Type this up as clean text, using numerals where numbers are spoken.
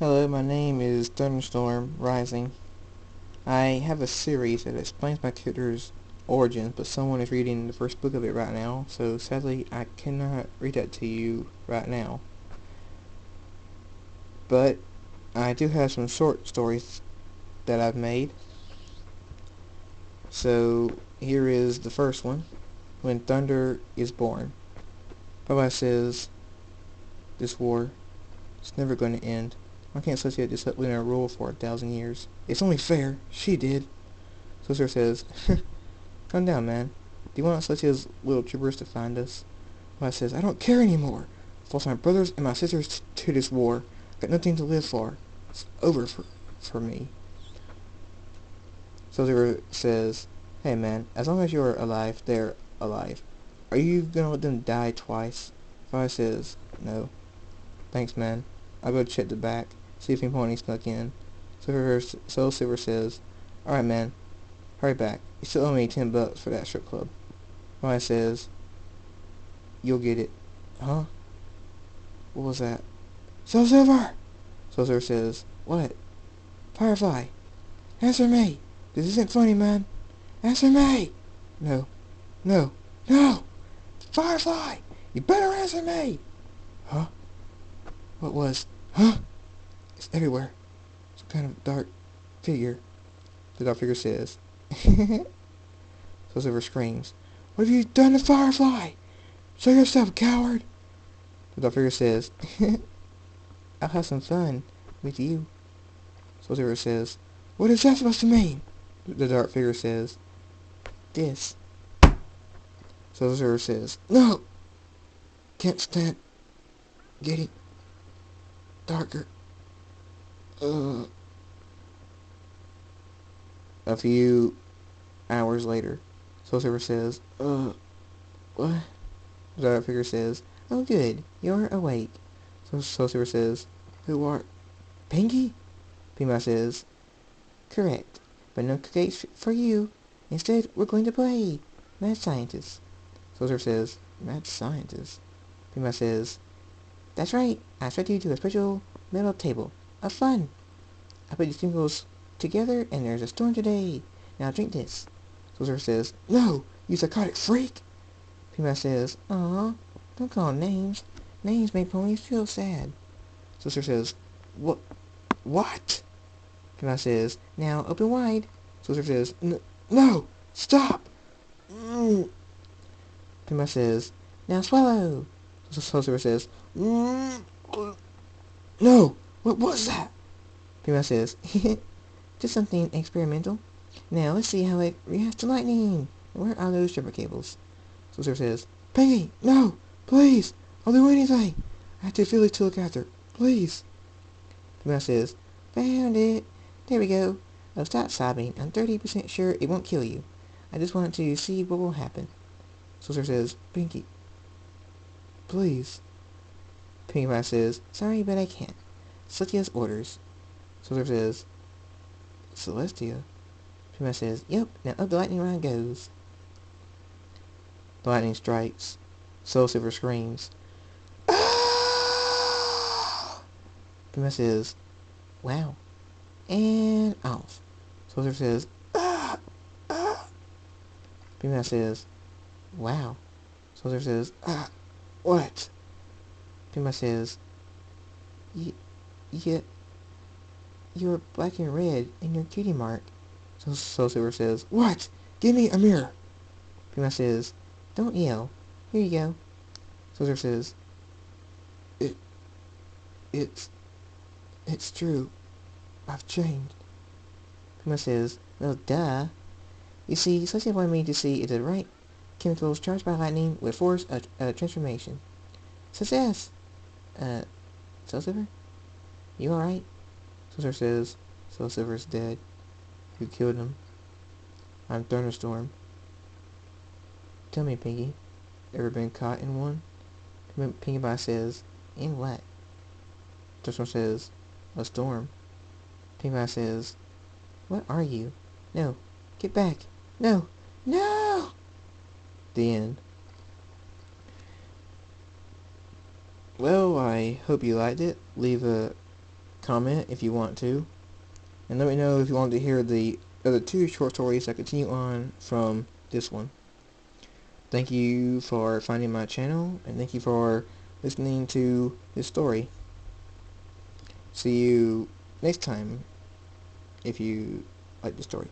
Hello, my name is Thunderstorm Rising. I have a series that explains my character's origins, but someone is reading the first book of it right now, so sadly I cannot read that to you right now. But I do have some short stories that I've made. So here is the first one, When Thunder is Born. Baba says, this war, it's never going to end. Why can't Celestia just let Luna rule for 1,000 years? It's only fair. She did. Celestia says, calm down, man. Do you want Celestia's little troopers to find us? Baba says, I don't care anymore. I've lost my brothers and my sisters to this war. I've got nothing to live for. It's over for me. Celestia says, hey, man, as long as you're alive, they're alive. Are you gonna let them die twice? Baba says, no. Thanks, man. I'll go check the back, see if Pony snuck in. Soul Silver says, alright, man, hurry back. You still owe me $10 for that strip club. Maya says, you'll get it. Huh? What was that? Soul Silver! Soul Silver says, what? Firefly, answer me. This isn't funny, man. Answer me! No. No. No! Firefly! You better answer me! Huh? What was? Huh? It's everywhere. Some kind of dark figure. The dark figure says. So Silver screams, what have you done to Firefly? Show yourself, coward! The dark figure says, I'll have some fun with you. So Silver says, what is that supposed to mean? The dark figure says, this. So Silver says, no! Can't stand getting darker. A few hours later, Soul Silver says, what? The dark figure says, oh good, you're awake. So Soul Silver says, who are... Pinky? Pima says, correct, but no cupcakes for you. Instead, we're going to play Mad Scientist. Soul Silver says, Mad Scientist? Pima says, that's right, I expect you to a special metal table of fun. I put these singles together and there's a storm today. Now drink this. Silver says, no, you psychotic freak. Pima says, aw, don't call names. Names make ponies feel sad. Silver says, what? Pima says, now open wide. Silver says, no, stop. Pima says, now swallow. Silver says, no, what was that? Pima says, just something experimental. Now let's see how it reacts to lightning. Where are those stripper cables? Silver says, Pinky, no, please, I'll do anything. I have to Felix to look after, please. Pima says, found it. There we go. Oh, stop sobbing. I'm 30% sure it won't kill you. I just want to see what will happen. Silver says, Pinky, please. Pinkie says, sorry, but I can't. Celestia's orders. Silver says, Celestia? Pima says, yep, now up the lightning round goes. The lightning strikes. Soul Silver screams, ah! Pima says, wow. And off. Soul Silver says, ah! Ah! Pima says, wow. Soul Silver says, ah! What? Pima says, yeah, you're black and red in your cutie mark. So Soul Silver says, what? Give me a mirror. Pima says, don't yell. Here you go. Soul Silver says, it's true. I've changed. Pima says, well, duh. You see, Celestia wanted me to see if the right chemicals charged by lightning would force a transformation. Success! Soul Silver? You alright? Soul Silver says, Soul Silver's dead. Who killed him? I'm Thunderstorm. Tell me, Pinky, ever been caught in one? Pinkie Pie says, in what? Thunderstorm says, a storm. Pinkie Pie says, what are you? No, get back. No, no! The end. Well, I hope you liked it. Leave a comment if you want to. And let me know if you want to hear the other 2 short stories that continue on from this one. Thank you for finding my channel, and thank you for listening to this story. See you next time if you like the story.